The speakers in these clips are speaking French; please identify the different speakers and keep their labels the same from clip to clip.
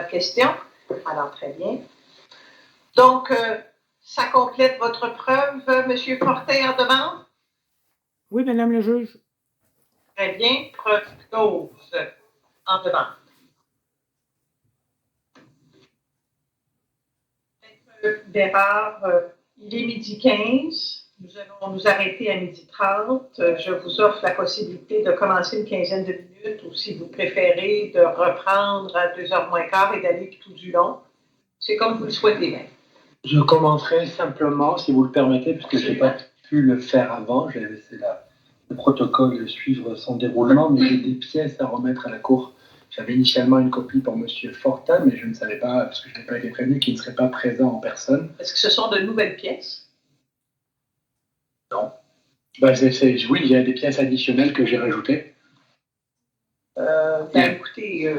Speaker 1: question. Alors, très bien. Donc, ça complète votre preuve, M. Fortin en demande?
Speaker 2: Oui, Madame le juge.
Speaker 1: Très bien. Preuve close en demande. Bérard, il est 12h15. Nous allons nous arrêter à 12h30. Je vous offre la possibilité de commencer une quinzaine de minutes ou, si vous préférez, de reprendre à 2h moins quart et d'aller tout du long. C'est comme vous le souhaitez, même.
Speaker 3: Je commencerai simplement, si vous le permettez, puisque je n'ai pas pu le faire avant. J'ai laissé le protocole suivre son déroulement, mais j'ai des pièces à remettre à la cour. J'avais initialement une copie pour M. Fortin, mais je ne savais pas, parce que je n'ai pas été prévenu, qu'il ne serait pas présent en personne.
Speaker 1: Est-ce que ce sont de nouvelles pièces?
Speaker 3: Non. Ben, oui, il y a des pièces additionnelles que j'ai rajoutées.
Speaker 1: Écoutez,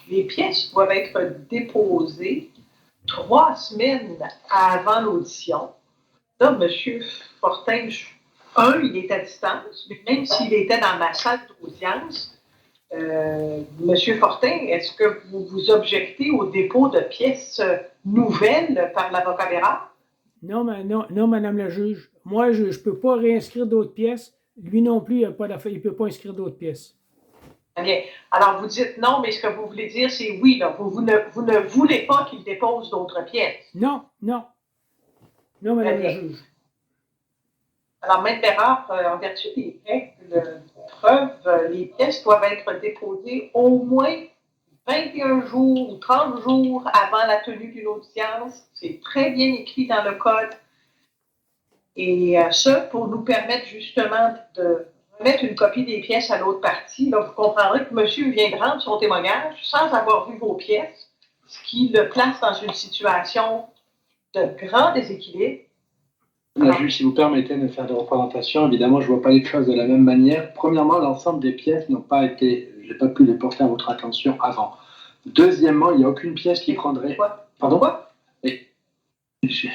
Speaker 1: les pièces doivent être déposées 3 semaines avant l'audition. Là, M. Fortin, il est à distance, mais même s'il était dans ma salle d'audience, M. Fortin, est-ce que vous vous objectez au dépôt de pièces nouvelles par l'avocat Bérard?
Speaker 2: Non, Madame la juge. Moi, je ne peux pas réinscrire d'autres pièces. Lui non plus, il ne peut pas inscrire d'autres pièces.
Speaker 1: Très bien. Alors, vous dites non, mais ce que vous voulez dire, c'est oui. Là. Vous ne voulez pas qu'il dépose d'autres pièces?
Speaker 2: Non, Madame la juge.
Speaker 1: Alors, Maître Bérard, en vertu des règles de preuve, les pièces doivent être déposées au moins 21 jours ou 30 jours avant la tenue d'une audience. C'est très bien écrit dans le code. Et ça, pour nous permettre justement de remettre une copie des pièces à l'autre partie. Là, vous comprendrez que monsieur vient de rendre son témoignage sans avoir vu vos pièces, ce qui le place dans une situation de grand déséquilibre.
Speaker 3: La juge, si vous permettez de faire des représentations, évidemment, je ne vois pas les choses de la même manière. Premièrement, l'ensemble des pièces n'ont pas été, je n'ai pas pu les porter à votre attention avant. Deuxièmement, il n'y a aucune pièce qui prendrait... Pardon? Je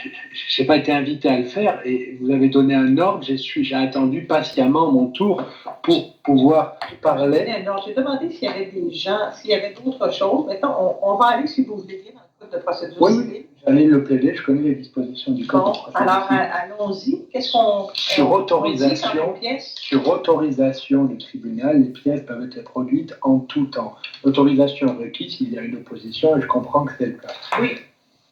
Speaker 3: n'ai pas été invité à le faire et vous avez donné un ordre, j'ai attendu patiemment mon tour pour pouvoir parler.
Speaker 1: Non, j'ai demandé s'il y avait des gens, s'il y avait d'autres choses. Maintenant, on va aller, si vous voulez, dans le code de procédure civile.
Speaker 3: Oui, j'allais le plaider, je connais les dispositions du code de procédure civile.
Speaker 1: Alors, allons-y. Qu'est-ce qu'on
Speaker 3: sur autorisation du tribunal, les pièces peuvent être produites en tout temps. L'autorisation est requise s'il y a une opposition et je comprends que c'est le cas.
Speaker 1: Oui.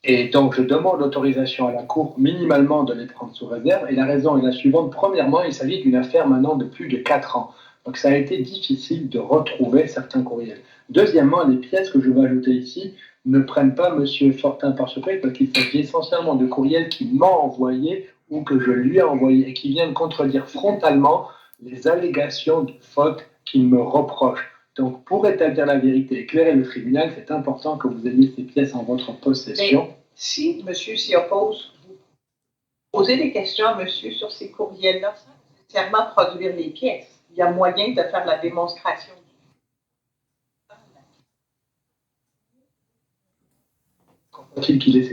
Speaker 3: Et donc, je demande l'autorisation à la Cour minimalement de les prendre sous réserve. Et la raison est la suivante. Premièrement, il s'agit d'une affaire maintenant de plus de 4 ans. Donc, ça a été difficile de retrouver certains courriels. Deuxièmement, les pièces que je vais ajouter ici ne prennent pas M. Fortin par surprise parce qu'il s'agit essentiellement de courriels qu'il m'a envoyés ou que je lui ai envoyés et qui viennent contredire frontalement les allégations de faute qu'il me reproche. Donc, pour établir la vérité et éclairer le tribunal, c'est important que vous ayez ces pièces en votre possession.
Speaker 1: Mais si monsieur s'y oppose, vous posez des questions à monsieur sur ces courriels-là sans nécessairement produire les pièces. Il y a moyen de faire la démonstration.
Speaker 3: Faut-il qu'il ait ces